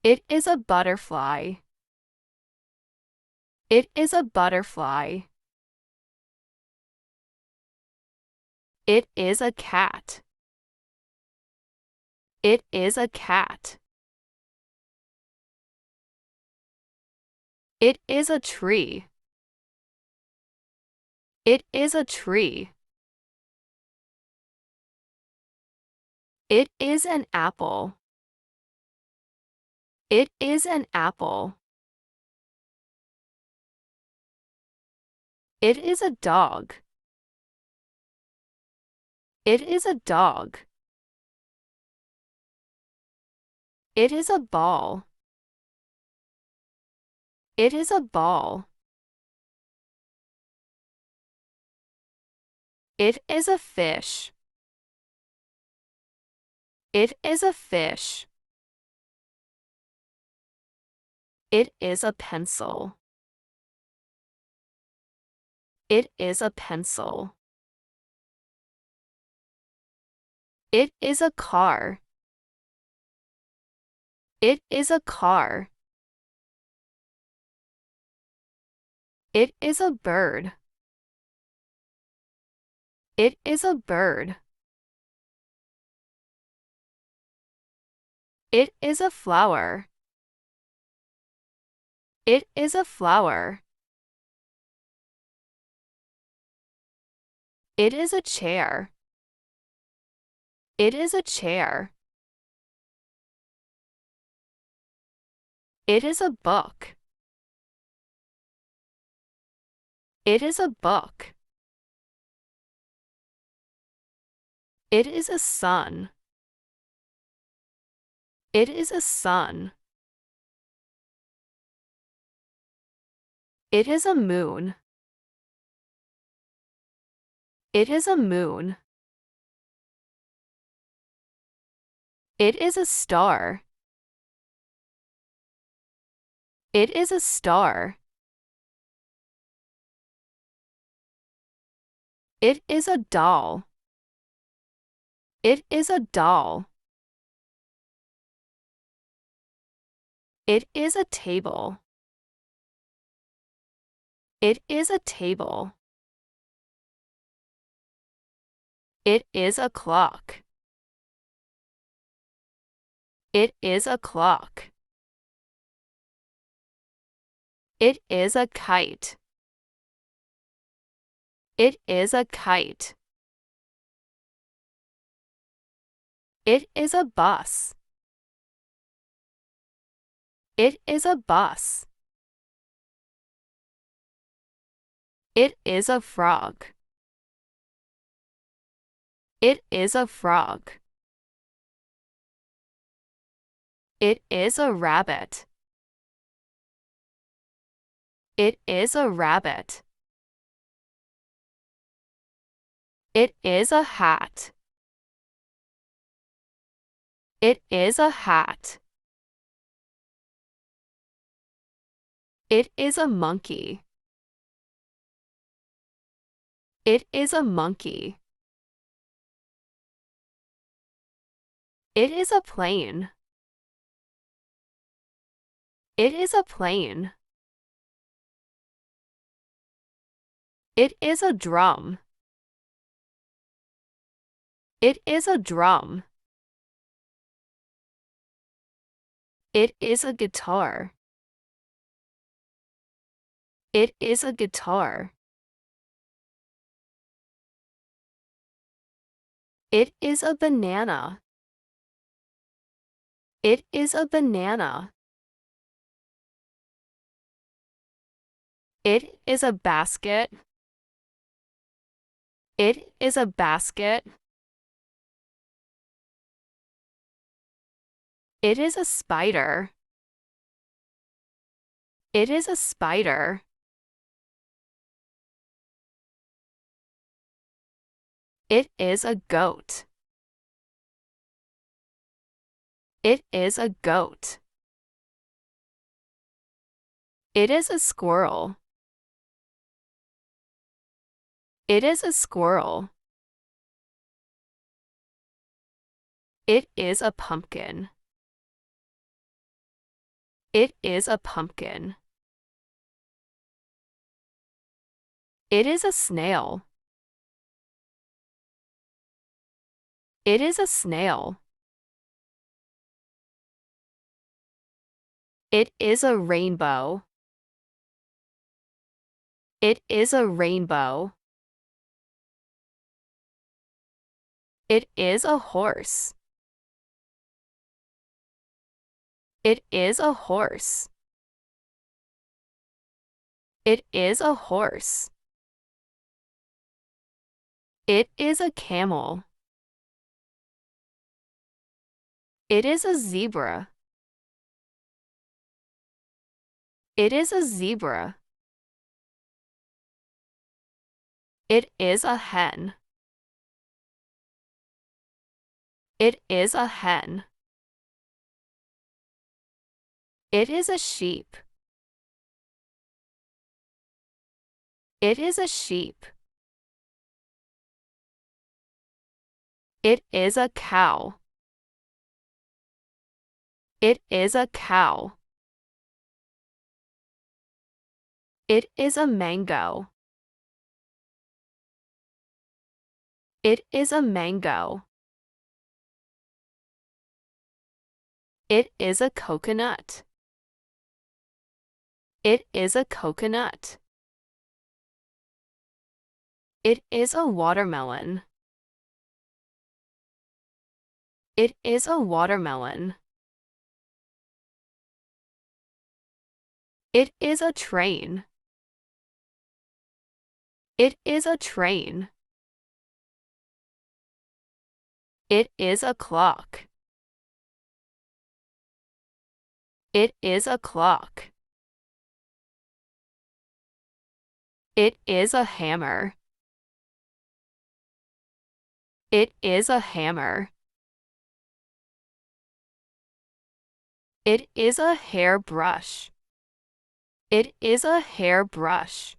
It is a butterfly. It is a butterfly. It is a cat. It is a cat. It is a tree. It is a tree. It is an apple. It is an apple. It is a dog. It is a dog. It is a ball. It is a ball. It is a fish. It is a fish. It is a pencil. It is a pencil. It is a car. It is a car. It is a bird. It is a bird. It is a flower. It is a flower. It is a chair. It is a chair. It is a book. It is a book. It is a sun. It is a sun. It is a moon. It is a moon. It is a star. It is a star. It is a doll. It is a doll. It is a table. It is a table. It is a clock. It is a clock. It is a kite. It is a kite. It is a bus. It is a bus. It is a frog. It is a frog. It is a rabbit. It is a rabbit. It is a hat. It is a hat. It is a monkey. It is a monkey. It is a plane. It is a plane. It is a drum. It is a drum. It is a guitar. It is a guitar. It is a banana. It is a banana. It is a basket. It is a basket. It is a spider. It is a spider. It is a goat. It is a goat. It is a squirrel. It is a squirrel. It is a pumpkin. It is a pumpkin. It is a snail. It is a snail. It is a rainbow. It is a rainbow. It is a horse. It is a horse. It is a horse. It is a camel. It is a zebra. It is a zebra. It is a hen. It is a hen. It is a sheep. It is a sheep. It is a cow. It is a cow. It is a mango. It is a mango. It is a coconut. It is a coconut. It is a watermelon. It is a watermelon. It is a train. It is a train. It is a clock. It is a clock. It is a hammer. It is a hammer. It is a hairbrush. It is a hairbrush.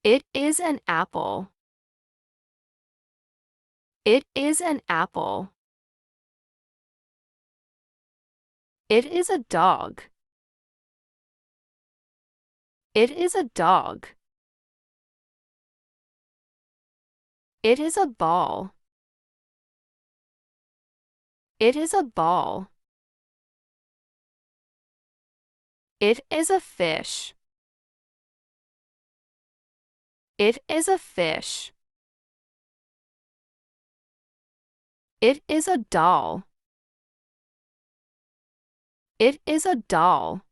It is an apple. It is an apple. It is a dog. It is a dog. It is a ball. It is a ball. It is a fish. It is a fish. It is a doll. It is a doll.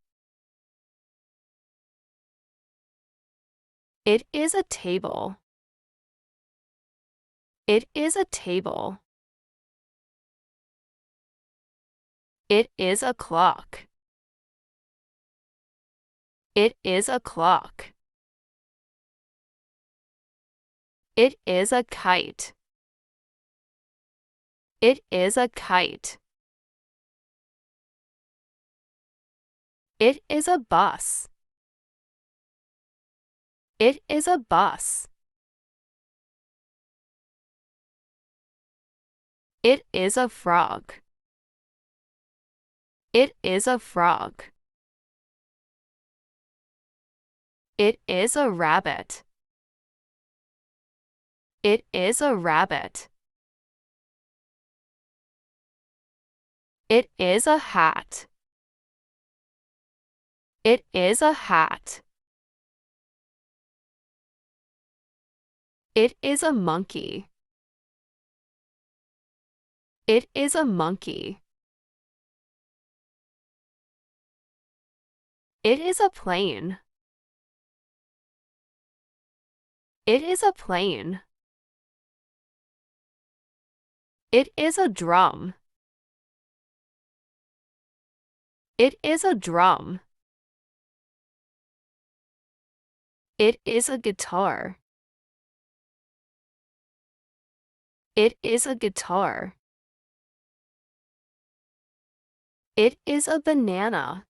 It is a table. It is a table. It is a clock. It is a clock. It is a kite. It is a kite. It is a bus. It is a bus. It is a frog. It is a frog. It is a rabbit. It is a rabbit. It is a hat. It is a hat. It is a monkey. It is a monkey. It is a plane. It is a plane. It is a drum. It is a drum. It is a guitar. It is a guitar. It is a banana.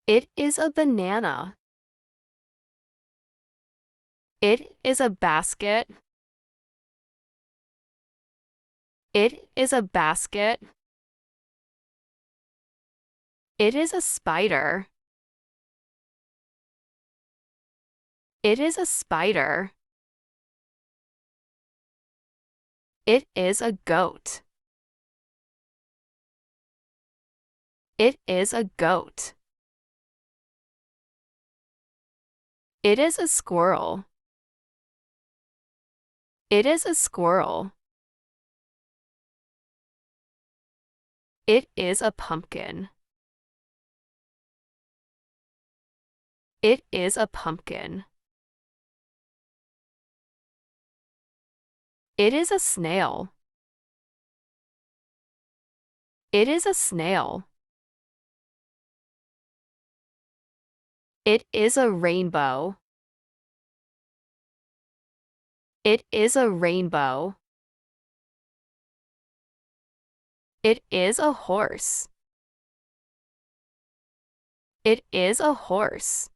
It is a banana. It is a basket. It is a basket. It is a spider. It is a spider. It is a goat. It is a goat. It is a squirrel. It is a squirrel. It is a pumpkin. It is a pumpkin. It is a snail. It is a snail. It is a rainbow. It is a rainbow. It is a horse. It is a horse.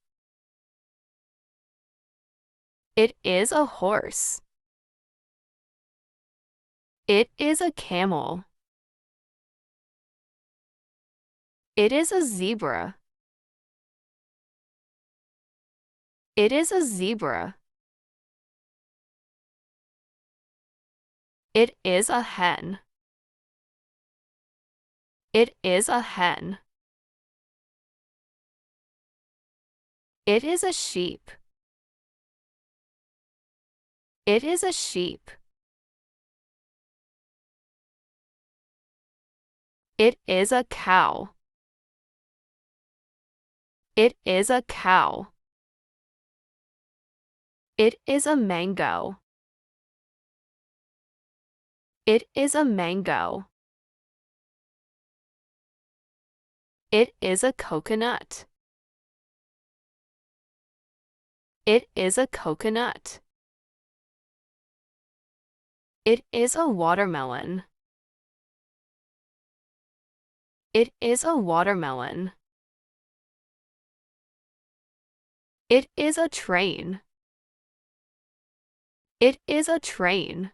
It is a horse. It is a camel. It is a zebra. It is a zebra. It is a hen. It is a hen. It is a sheep. It is a sheep. It is a cow. It is a cow. It is a mango. It is a mango. It is a coconut. It is a coconut. It is a watermelon. It is a watermelon. It is a train. It is a train.